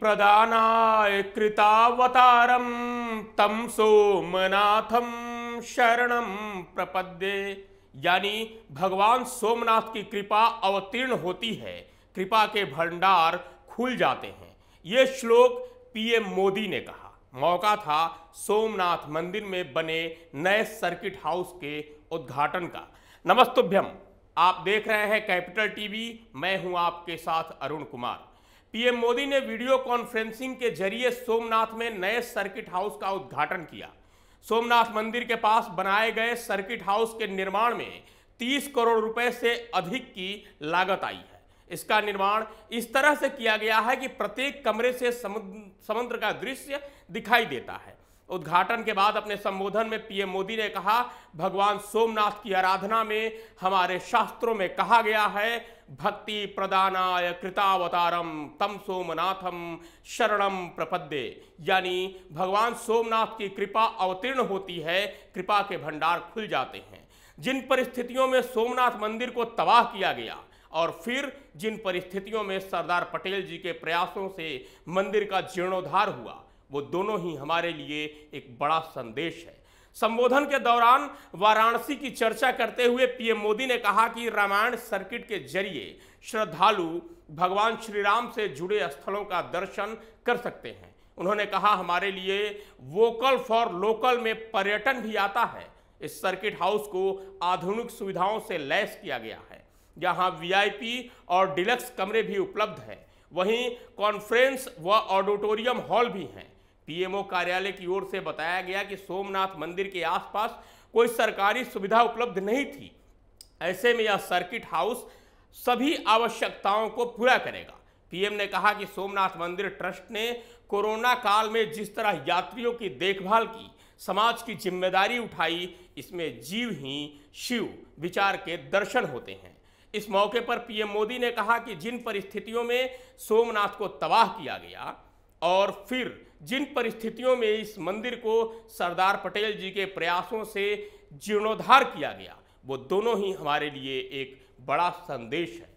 प्रदानाय कृतावतारम तम सोमनाथम शरणम प्रपद्ये। यानी भगवान सोमनाथ की कृपा अवतीर्ण होती है, कृपा के भंडार खुल जाते हैं। ये श्लोक पीएम मोदी ने कहा। मौका था सोमनाथ मंदिर में बने नए सर्किट हाउस के उद्घाटन का। नमस्तुभ्यम, आप देख रहे हैं कैपिटल टीवी, मैं हूं आपके साथ अरुण कुमार। पीएम मोदी ने वीडियो कॉन्फ्रेंसिंग के जरिए सोमनाथ में नए सर्किट हाउस का उद्घाटन किया। सोमनाथ मंदिर के पास बनाए गए सर्किट हाउस के निर्माण में 30 करोड़ रुपए से अधिक की लागत आई है। इसका निर्माण इस तरह से किया गया है कि प्रत्येक कमरे से समुद्र का दृश्य दिखाई देता है। उद्घाटन के बाद अपने संबोधन में पीएम मोदी ने कहा, भगवान सोमनाथ की आराधना में हमारे शास्त्रों में कहा गया है, भक्ति प्रदानाय कृतावतारम तम सोमनाथम शरणम प्रपद्ये। यानी भगवान सोमनाथ की कृपा अवतीर्ण होती है, कृपा के भंडार खुल जाते हैं। जिन परिस्थितियों में सोमनाथ मंदिर को तबाह किया गया और फिर जिन परिस्थितियों में सरदार पटेल जी के प्रयासों से मंदिर का जीर्णोद्धार हुआ, वो दोनों ही हमारे लिए एक बड़ा संदेश है। संबोधन के दौरान वाराणसी की चर्चा करते हुए पीएम मोदी ने कहा कि रामायण सर्किट के जरिए श्रद्धालु भगवान श्री राम से जुड़े स्थलों का दर्शन कर सकते हैं। उन्होंने कहा, हमारे लिए वोकल फॉर लोकल में पर्यटन भी आता है। इस सर्किट हाउस को आधुनिक सुविधाओं से लैस किया गया है, जहां वीआईपी और डिलक्स कमरे भी उपलब्ध हैं। वहीं कॉन्फ्रेंस व ऑडिटोरियम हॉल भी हैं। पीएमओ कार्यालय की ओर से बताया गया कि सोमनाथ मंदिर के आसपास कोई सरकारी सुविधा उपलब्ध नहीं थी। ऐसे में यह सर्किट हाउस सभी आवश्यकताओं को पूरा करेगा। पीएम ने कहा कि सोमनाथ मंदिर ट्रस्ट ने कोरोना काल में जिस तरह यात्रियों की देखभाल की, समाज की जिम्मेदारी उठाई, इसमें जीव ही शिव विचार के दर्शन होते हैं। इस मौके पर पीएम मोदी ने कहा कि जिन परिस्थितियों में सोमनाथ को तबाह किया गया और फिर जिन परिस्थितियों में इस मंदिर को सरदार पटेल जी के प्रयासों से जीर्णोद्धार किया गया, वो दोनों ही हमारे लिए एक बड़ा संदेश है।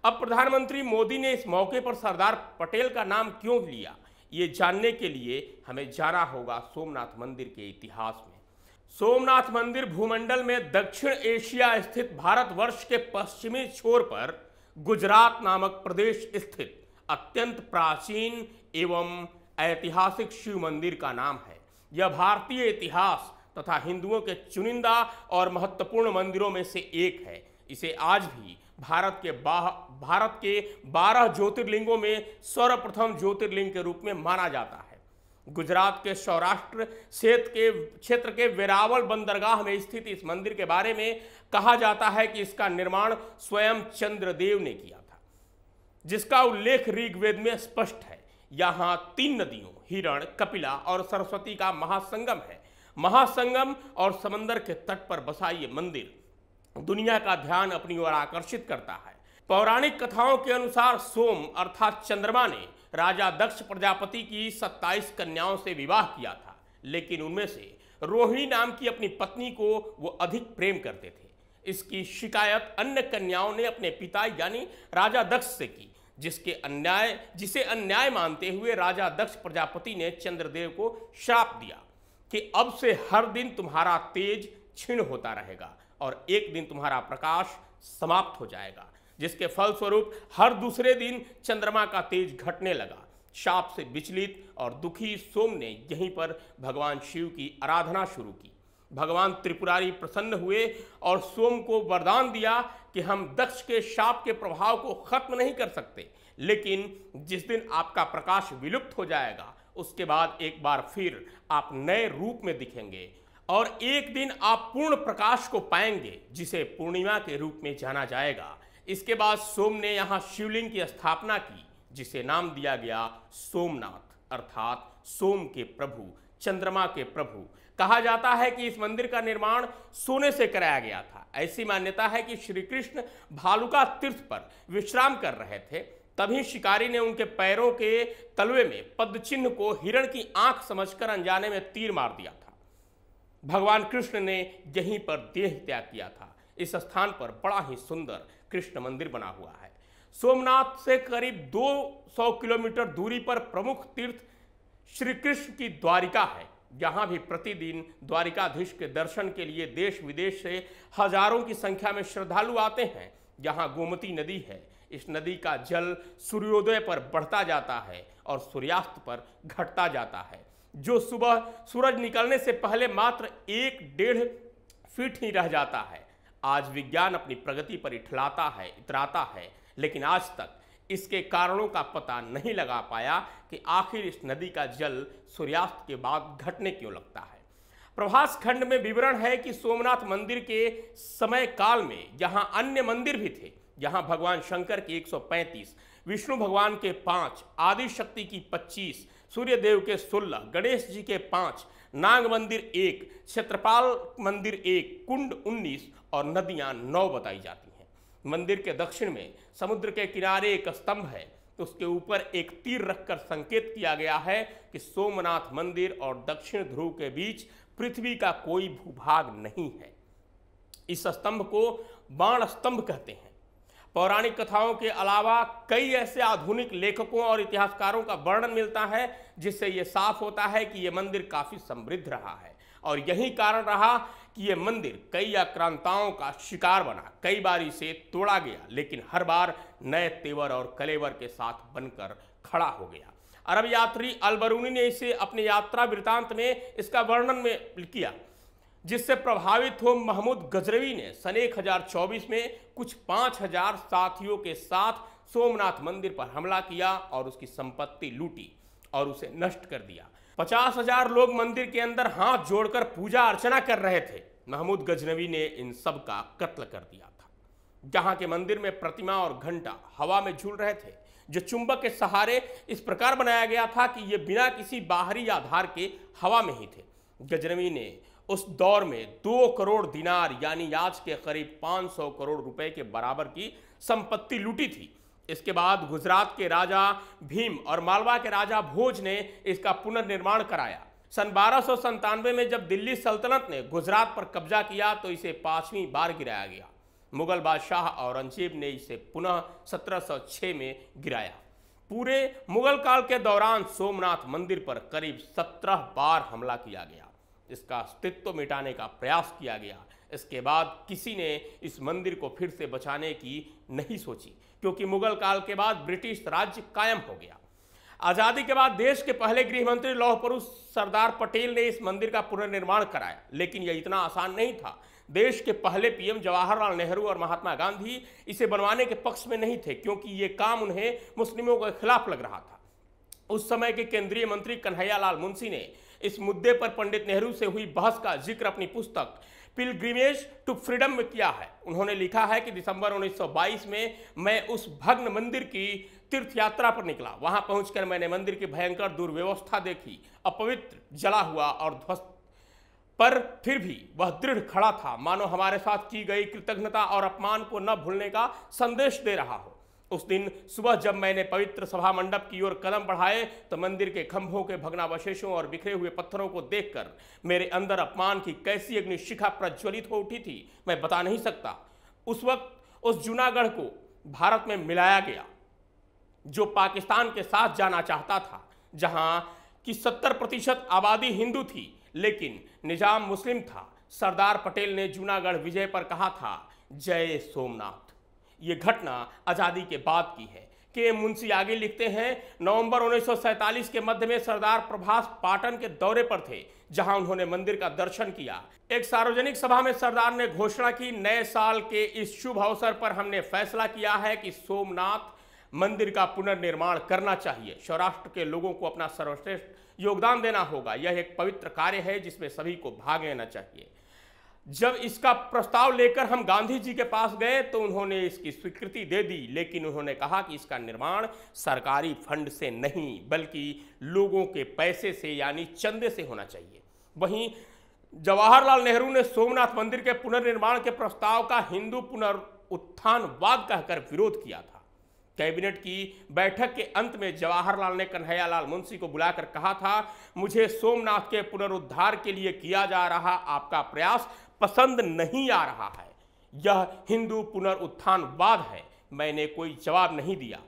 अब प्रधानमंत्री मोदी ने इस मौके पर सरदार पटेल का नाम क्यों लिया, ये जानने के लिए हमें जाना होगा सोमनाथ मंदिर के इतिहास में। सोमनाथ मंदिर भूमंडल में दक्षिण एशिया स्थित भारतवर्ष के पश्चिमी छोर पर गुजरात नामक प्रदेश स्थित अत्यंत प्राचीन एवं ऐतिहासिक शिव मंदिर का नाम है। यह भारतीय इतिहास तथा हिंदुओं के चुनिंदा और महत्वपूर्ण मंदिरों में से एक है। इसे आज भी भारत के 12 ज्योतिर्लिंगों में सर्वप्रथम ज्योतिर्लिंग के रूप में माना जाता है। गुजरात के सौराष्ट्र क्षेत्र के वेरावल बंदरगाह में स्थित इस मंदिर के बारे में कहा जाता है कि इसका निर्माण स्वयं चंद्रदेव ने किया था, जिसका उल्लेख ऋग्वेद में स्पष्ट है। यहाँ 3 नदियों हिरण, कपिला और सरस्वती का महासंगम है। महासंगम और समंदर के तट पर बसा ये मंदिर दुनिया का ध्यान अपनी ओर आकर्षित करता है। पौराणिक कथाओं के अनुसार सोम अर्थात चंद्रमा ने राजा दक्ष प्रजापति की 27 कन्याओं से विवाह किया था, लेकिन उनमें से रोहिणी नाम की अपनी पत्नी को वो अधिक प्रेम करते थे। इसकी शिकायत अन्य कन्याओं ने अपने पिता यानी राजा दक्ष से की, जिसे अन्याय मानते हुए राजा दक्ष प्रजापति ने चंद्रदेव को श्राप दिया कि अब से हर दिन तुम्हारा तेज क्षीण होता रहेगा और एक दिन तुम्हारा प्रकाश समाप्त हो जाएगा, जिसके फलस्वरूप हर दूसरे दिन चंद्रमा का तेज घटने लगा। शाप से विचलित और दुखी सोम ने यहीं पर भगवान शिव की आराधना शुरू की। भगवान त्रिपुरारी प्रसन्न हुए और सोम को वरदान दिया कि हम दक्ष के शाप के प्रभाव को खत्म नहीं कर सकते, लेकिन जिस दिन आपका प्रकाश विलुप्त हो जाएगा, उसके बाद एक बार फिर आप नए रूप में दिखेंगे और एक दिन आप पूर्ण प्रकाश को पाएंगे, जिसे पूर्णिमा के रूप में जाना जाएगा। इसके बाद सोम ने यहाँ शिवलिंग की स्थापना की, जिसे नाम दिया गया सोमनाथ, अर्थात सोम के प्रभु, चंद्रमा के प्रभु। कहा जाता है कि इस मंदिर का निर्माण सोने से कराया गया था। ऐसी मान्यता है कि श्री कृष्ण भालुका तीर्थ पर विश्राम कर रहे थे, तभी शिकारी ने उनके पैरों के तलवे में पद्म चिन्ह को हिरण की आंख समझकर अनजाने में तीर मार दिया था। भगवान कृष्ण ने यहीं पर देह त्याग किया था। इस स्थान पर बड़ा ही सुंदर कृष्ण मंदिर बना हुआ है। सोमनाथ से करीब 200 किलोमीटर दूरी पर प्रमुख तीर्थ श्री कृष्ण की द्वारिका है। यहाँ भी प्रतिदिन द्वारिकाधीश के दर्शन के लिए देश विदेश से हजारों की संख्या में श्रद्धालु आते हैं। यहाँ गोमती नदी है। इस नदी का जल सूर्योदय पर बढ़ता जाता है और सूर्यास्त पर घटता जाता है, जो सुबह सूरज निकलने से पहले मात्र 1-1.5 फीट ही रह जाता है। आज विज्ञान अपनी प्रगति पर इतराता है, लेकिन आज तक इसके कारणों का पता नहीं लगा पाया कि आखिर इस नदी का जल सूर्यास्त के बाद घटने क्यों लगता है। प्रभास खंड में विवरण है कि सोमनाथ मंदिर के समय काल में यहाँ अन्य मंदिर भी थे। यहाँ भगवान शंकर की 135, विष्णु भगवान के 5, आदि शक्ति की 25, सूर्यदेव के 16, गणेश जी के 5, नाग मंदिर 1, क्षेत्रपाल मंदिर 1, कुंड 19 और नदियां 9 बताई जाती हैं। मंदिर के दक्षिण में समुद्र के किनारे एक स्तंभ है, तो उसके ऊपर एक तीर रखकर संकेत किया गया है कि सोमनाथ मंदिर और दक्षिण ध्रुव के बीच पृथ्वी का कोई भूभाग नहीं है। इस स्तंभ को बाण स्तंभ कहते हैं। पौराणिक कथाओं के अलावा कई ऐसे आधुनिक लेखकों और इतिहासकारों का वर्णन मिलता है, जिससे यह साफ होता है कि यह मंदिर काफी समृद्ध रहा है और यही कारण रहा कि यह मंदिर कई आक्रांताओं का शिकार बना। कई बार इसे तोड़ा गया, लेकिन हर बार नए तेवर और कलेवर के साथ बनकर खड़ा हो गया। अरब यात्री अल-बरूनी ने इसे अपने यात्रा वृतांत में इसका वर्णन में किया, जिससे प्रभावित हो महमूद गजनवी ने सन 1024 में कुछ 5000 साथियों के साथ सोमनाथ मंदिर पर हमला किया और उसकी संपत्ति लूटी और उसे नष्ट कर दिया। 50,000 लोग मंदिर के अंदर हाथ जोड़कर पूजा अर्चना कर रहे थे। महमूद गजनवी ने इन सब का कत्ल कर दिया था। जहां के मंदिर में प्रतिमा और घंटा हवा में झूल रहे थे, जो चुंबक के सहारे इस प्रकार बनाया गया था कि ये बिना किसी बाहरी आधार के हवा में ही थे। गजनवी ने उस दौर में 2 करोड़ दिनार यानी आज के करीब 500 करोड़ रुपए के बराबर की संपत्ति लूटी थी। इसके बाद गुजरात के राजा भीम और मालवा के राजा भोज ने इसका पुनर्निर्माण कराया। सन 1297 में जब दिल्ली सल्तनत ने गुजरात पर कब्जा किया तो इसे 5वीं बार गिराया गया। मुगल बादशाह औरंगजेब ने इसे पुनः 1706 में गिराया। पूरे मुगल काल के दौरान सोमनाथ मंदिर पर करीब 17 बार हमला किया गया। इसका अस्तित्व मिटाने का प्रयास किया गया। इसके बाद किसी ने इस मंदिर को फिर से बचाने की नहीं सोची, क्योंकि मुगल काल के बाद ब्रिटिश राज्य कायम हो गया। आजादी के बाद देश के पहले गृह मंत्री लौह पुरुष सरदार पटेल ने इस मंदिर का पुनर्निर्माण कराया, लेकिन यह इतना आसान नहीं था। देश के पहले पीएम जवाहरलाल नेहरू और महात्मा गांधी इसे बनवाने के पक्ष में नहीं थे, क्योंकि ये काम उन्हें मुस्लिमों के खिलाफ लग रहा था। उस समय के केंद्रीय मंत्री कन्हैयालाल मुंशी ने इस मुद्दे पर पंडित नेहरू से हुई बहस का जिक्र अपनी पुस्तक पिलग्रिमेज टू फ्रीडम में किया है। उन्होंने लिखा है कि दिसंबर 1922 में मैं उस भग्न मंदिर की तीर्थ यात्रा पर निकला। वहां पहुंचकर मैंने मंदिर की भयंकर दुर्व्यवस्था देखी। अपवित्र, जला हुआ और ध्वस्त, पर फिर भी वह दृढ़ खड़ा था, मानो हमारे साथ की गई कृतज्ञता और अपमान को न भूलने का संदेश दे रहा हो। उस दिन सुबह जब मैंने पवित्र सभा मंडप की ओर कदम बढ़ाए तो मंदिर के खंभों के भग्नावशेषों और बिखरे हुए पत्थरों को देखकर मेरे अंदर अपमान की कैसी अग्निशिखा प्रज्वलित हो उठी थी, मैं बता नहीं सकता। उस वक्त उस जूनागढ़ को भारत में मिलाया गया, जो पाकिस्तान के साथ जाना चाहता था, जहां की 70% आबादी हिंदू थी, लेकिन निजाम मुस्लिम था। सरदार पटेल ने जूनागढ़ विजय पर कहा था, जय सोमनाथ। ये घटना आज़ादी के बाद की है। के मुंशी आगे लिखते हैं, नवंबर 1947 के मध्य में सरदार प्रभास पाटन के दौरे पर थे, जहां उन्होंने मंदिर का दर्शन किया। एक सार्वजनिक सभा में सरदार ने घोषणा की, नए साल के इस शुभ अवसर पर हमने फैसला किया है कि सोमनाथ मंदिर का पुनर्निर्माण करना चाहिए। सौराष्ट्र के लोगों को अपना सर्वश्रेष्ठ योगदान देना होगा। यह एक पवित्र कार्य है जिसमें सभी को भाग लेना चाहिए। जब इसका प्रस्ताव लेकर हम गांधी जी के पास गए तो उन्होंने इसकी स्वीकृति दे दी, लेकिन उन्होंने कहा कि इसका निर्माण सरकारी फंड से नहीं बल्कि लोगों के पैसे से यानी चंदे से होना चाहिए। वहीं जवाहरलाल नेहरू ने सोमनाथ मंदिर के पुनर्निर्माण के प्रस्ताव का हिंदू पुनरुत्थानवाद कहकर विरोध किया था। कैबिनेट की बैठक के अंत में जवाहरलाल ने कन्हैयालाल मुंशी को बुलाकर कहा था, मुझे सोमनाथ के पुनरुद्धार के लिए किया जा रहा आपका प्रयास पसंद नहीं आ रहा है। यह हिंदू पुनरुत्थानवाद है, मैंने कोई जवाब नहीं दिया।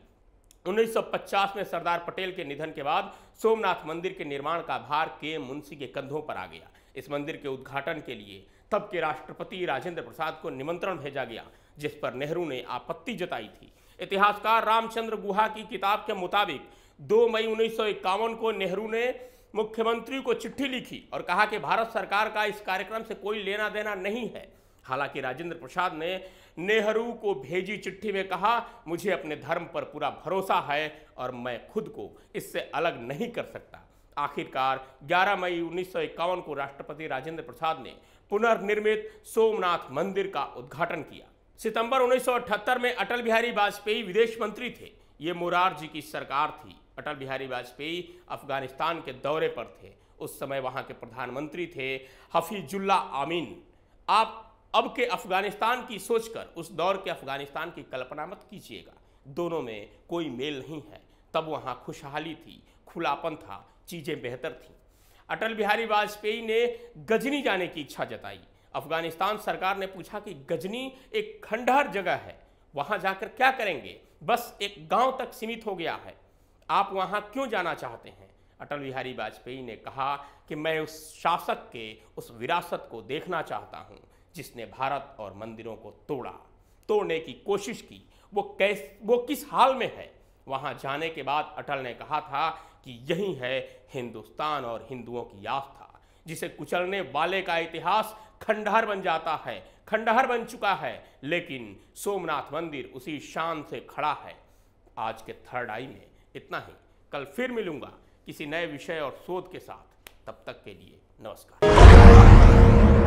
1950 में सरदार पटेल के निधन के बाद सोमनाथ मंदिर के निर्माण का भार के मुंशी के कंधों पर आ गया। इस मंदिर के उद्घाटन के लिए तब के राष्ट्रपति राजेंद्र प्रसाद को निमंत्रण भेजा गया, जिस पर नेहरू ने आपत्ति जताई थी। इतिहासकार रामचंद्र गुहा की किताब के मुताबिक 2 मई 1951 को नेहरू ने मुख्यमंत्री को चिट्ठी लिखी और कहा कि भारत सरकार का इस कार्यक्रम से कोई लेना देना नहीं है। हालांकि राजेंद्र प्रसाद ने नेहरू को भेजी चिट्ठी में कहा, मुझे अपने धर्म पर पूरा भरोसा है और मैं खुद को इससे अलग नहीं कर सकता। आखिरकार 11 मई 1951 को राष्ट्रपति राजेंद्र प्रसाद ने पुनर्निर्मित सोमनाथ मंदिर का उद्घाटन किया। सितंबर 1978 में अटल बिहारी वाजपेयी विदेश मंत्री थे। ये मोरारजी की सरकार थी। अटल बिहारी वाजपेयी अफगानिस्तान के दौरे पर थे। उस समय वहां के प्रधानमंत्री थे हफीजुल्ला आमीन। आप अब के अफगानिस्तान की सोचकर उस दौर के अफगानिस्तान की कल्पना मत कीजिएगा। दोनों में कोई मेल नहीं है। तब वहां खुशहाली थी, खुलापन था, चीजें बेहतर थीं। अटल बिहारी वाजपेयी ने गजनी जाने की इच्छा जताई। अफगानिस्तान सरकार ने पूछा कि गजनी एक खंडहर जगह है, वहां जाकर क्या करेंगे? बस एक गांव तक सीमित हो गया है, आप वहां क्यों जाना चाहते हैं? अटल बिहारी वाजपेयी ने कहा कि मैं उस शासक के उस विरासत को देखना चाहता हूं जिसने भारत और मंदिरों को तोड़ने की कोशिश की। वो किस हाल में है? वहां जाने के बाद अटल ने कहा था कि यही है हिंदुस्तान और हिंदुओं की आस्था, जिसे कुचलने वाले का इतिहास खंडहर बन जाता है, खंडहर बन चुका है, लेकिन सोमनाथ मंदिर उसी शान से खड़ा है। आज के थर्ड आई में इतना ही। कल फिर मिलूंगा किसी नए विषय और शोध के साथ। तब तक के लिए नमस्कार।